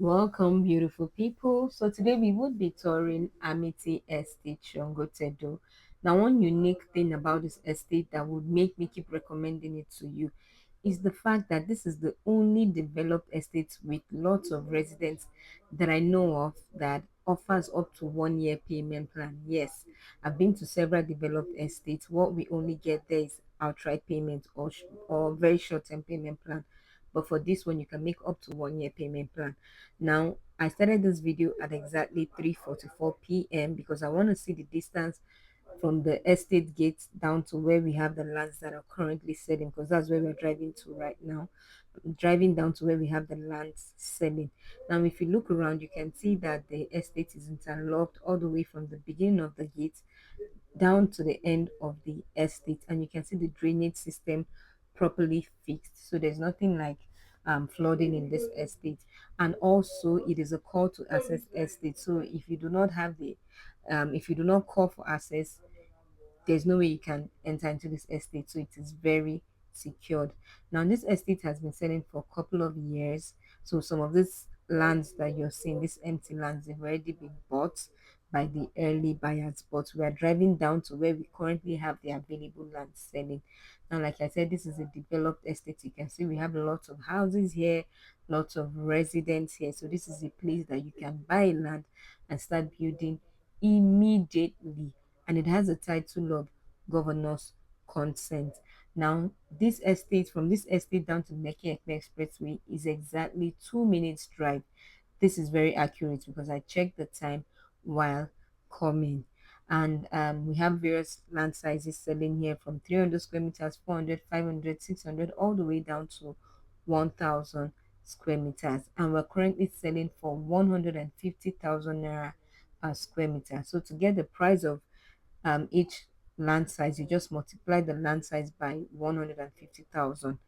Welcome, beautiful people. So today we would be touring Amity Estate, Sangotedo. Now, one unique thing about this estate that would make me keep recommending it to you is the fact that this is the only developed estate with lots of residents that I know of that offers up to 1 year payment plan. Yes, I've been to several developed estates. What we only get there is outright payment or very short-term payment plan. But for this one, you can make up to 1 year payment plan. Now, I started this video at exactly 3:44 p.m. because I want to see the distance from the estate gate down to where we have the lands that are currently selling, because that's where we're driving to right now. Driving down to where we have the lands selling. Now, if you look around, you can see that the estate is interlocked all the way from the beginning of the gate down to the end of the estate, and you can see the drainage system properly fixed, so there's nothing like flooding in this estate. And also it is a call to access estate, so if you do not have the if you do not call for access, there's no way you can enter into this estate, so it is very secured. Now, this estate has been selling for a couple of years, so some of these lands that you're seeing, these empty lands, have already been bought by the early buyers, but we are driving down to where we currently have the available land selling. Now, like I said, this is a developed estate. You can see we have lots of houses here, lots of residents here, so this is a place that you can buy land and start building immediately, and it has a title of governor's consent. Now, this estate, from this estate down to Lekki Expressway, is exactly 2 minutes drive. This is very accurate because I checked the time while coming. And we have various land sizes selling here from 300 square meters, 400, 500, 600, all the way down to 1,000 square meters. And we're currently selling for 150,000 naira per square meter. So to get the price of each land size, you just multiply the land size by 150,000.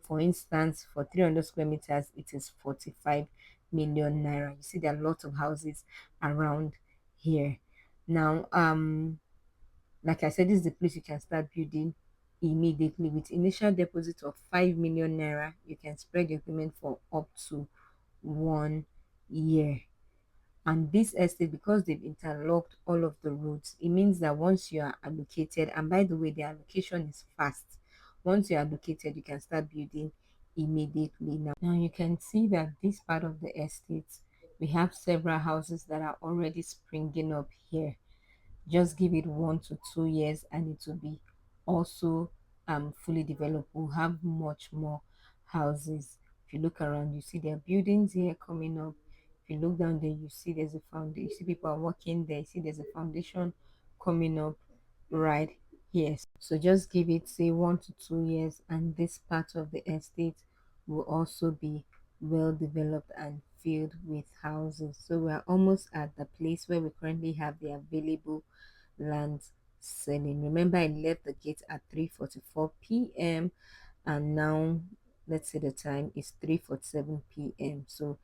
For instance, for 300 square meters, it is 45 million naira. You see, there are lots of houses around here. Now, like I said, this is the place you can start building immediately with initial deposit of 5 million naira. You can spread your payment for up to 1 year. And this estate, because they've interlocked all of the roads, it means that once you are allocated, and by the way, the allocation is fast. Once you're allocated, you can start building immediately. Now you can see that this part of the estate, we have several houses that are already springing up here. Just give it 1 to 2 years and it will be also fully developed. We'll have much more houses. If you look around, you see there are buildings here coming up. If you look down there, you see there's a foundation. You see people are working there. You see there's a foundation coming up right here. So just give it, say, 1 to 2 years, and this part of the estate will also be well developed and filled with houses. So we're almost at the place where we currently have the available land selling. Remember, I left the gate at 3:44 p.m. and now let's say the time is 3:47 p.m. So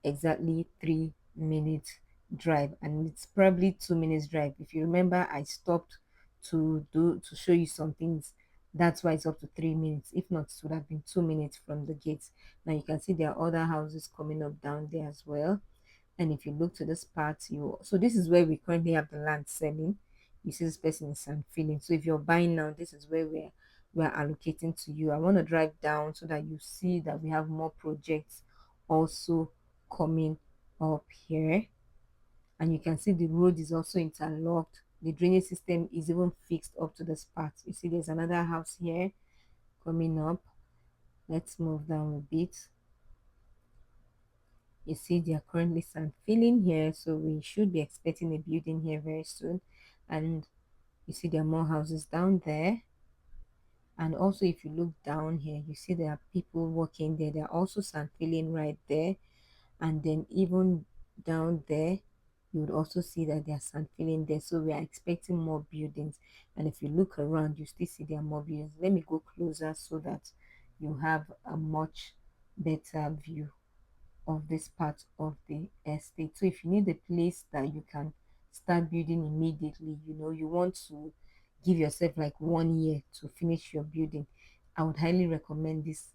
exactly 3 minutes drive, and it's probably 2 minutes drive. If you remember, I stopped to show you some things. That's why it's up to 3 minutes. If not, it would have been 2 minutes from the gates. Now you can see there are other houses coming up down there as well. And if you look to this part, you so this is where we currently have the land selling. You see this person is feeling. So if you're buying now, this is where we're allocating to you. I want to drive down so that you see that we have more projects also coming up here. And you can see the road is also interlocked. The drainage system is even fixed up to this part. You see there's another house here coming up. Let's move down a bit. You see they are currently sand filling here, so we should be expecting a building here very soon. And you see there are more houses down there. And also if you look down here, you see there are people working there. They're also sand filling right there. And then even down there, you would also see that there's sand filling there. So we are expecting more buildings. And if you look around, you still see there are more buildings. Let me go closer so that you have a much better view of this part of the estate. So if you need a place that you can start building immediately, you want to give yourself like 1 year to finish your building, I would highly recommend this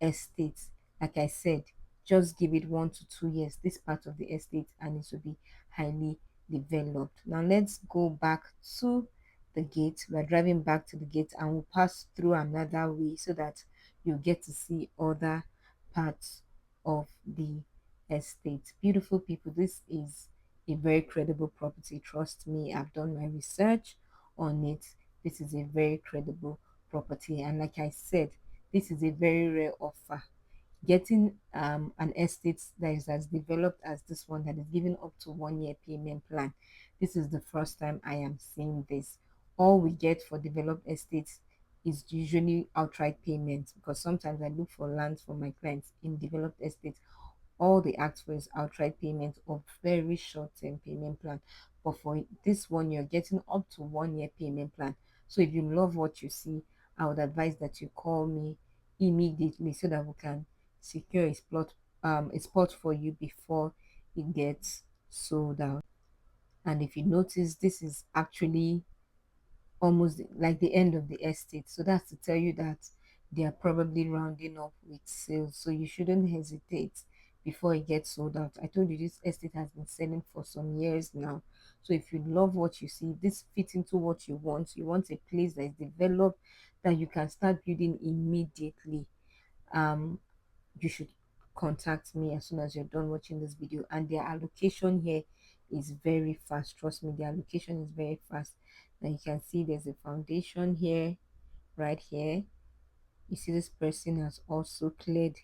estate. Like I said, just give it 1 to 2 years, this part of the estate, and it will be highly developed. Now let's go back to the gate. We're driving back to the gate and we'll pass through another way so that you get to see other parts of the estate. Beautiful people, this is a very credible property. Trust me, I've done my research on it. This is a very credible property, and like I said, this is a very rare offer. Getting an estate that is as developed as this one, that is giving up to 1 year payment plan, this is the first time I am seeing this. All we get for developed estates is usually outright payments, because sometimes I look for lands for my clients in developed estates. All they ask for is outright payment or very short-term payment plan. But for this one, you're getting up to 1 year payment plan. So if you love what you see, I would advise that you call me immediately so that we can secure a spot for you before it gets sold out. And if you notice, this is actually almost like the end of the estate. So that's to tell you that they are probably rounding up with sales. So you shouldn't hesitate before it gets sold out. I told you this estate has been selling for some years now. So if you love what you see, this fits into what you want a place that is developed, that you can start building immediately. Um, you should contact me as soon as you're done watching this video. And their allocation here is very fast. Trust me, the allocation is very fast. Now you can see there's a foundation here, right here. You see this person has also cleared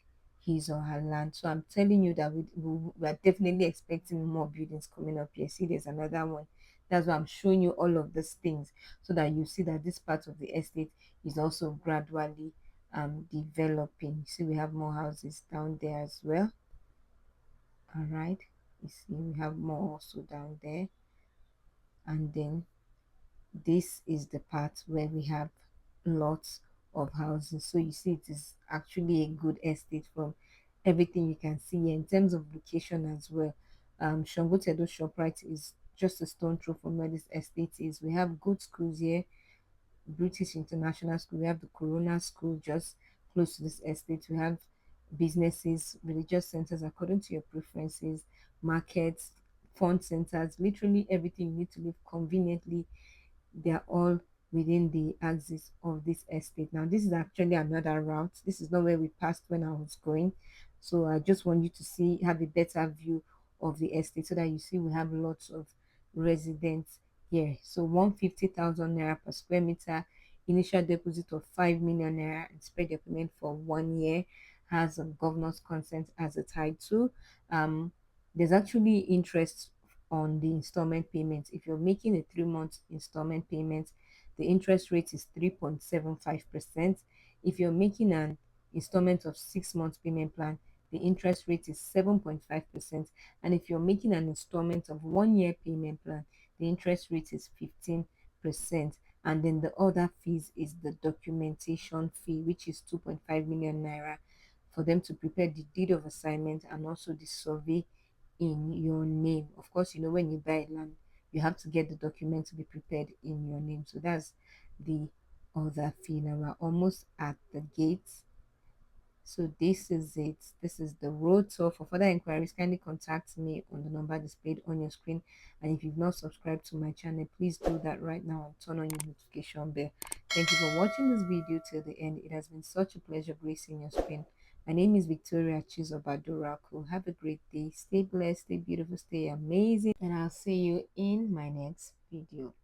his or her land. So I'm telling you that we are definitely expecting more buildings coming up here. See, there's another one. That's why I'm showing you all of these things, so that you see that this part of the estate is also gradually developing. See, we have more houses down there as well. All right, you see we have more also down there. And then this is the part where we have lots of houses. So you see it is actually a good estate from everything you can see here in terms of location as well. Sangotedo Shoprite is just a stone throw from where this estate is. We have good schools here, British International School. We have the Corona School just close to this estate. We have businesses, religious centers according to your preferences, markets, fund centers, literally everything you need to live conveniently. They are all within the axis of this estate. Now this is actually another route. This is not where we passed when I was going, so I just want you to see, have a better view of the estate, so that you see we have lots of residents here. So 150,000 naira per square meter, initial deposit of 5 million naira, and spread your payment for 1 year, has a governor's consent as a tied to. There's actually interest on the installment payments. If you're making a 3 month installment payment, the interest rate is 3.75%. If you're making an installment of 6 months payment plan, the interest rate is 7.5%. And if you're making an installment of 1 year payment plan, the interest rate is 15%. And then the other fees is the documentation fee, which is 2.5 million naira, for them to prepare the deed of assignment and also the survey in your name. Of course, you know, when you buy land, you have to get the document to be prepared in your name. So that's the other fee. Now we're almost at the gates. So this is it. This is the road tour. For further inquiries, kindly contact me on the number displayed on your screen. And if you've not subscribed to my channel, please do that right now and turn on your notification bell. Thank you for watching this video till the end. It has been such a pleasure gracing your screen. My name is Victoria Chizobaduraku. Have a great day. Stay blessed, stay beautiful, stay amazing. And I'll see you in my next video.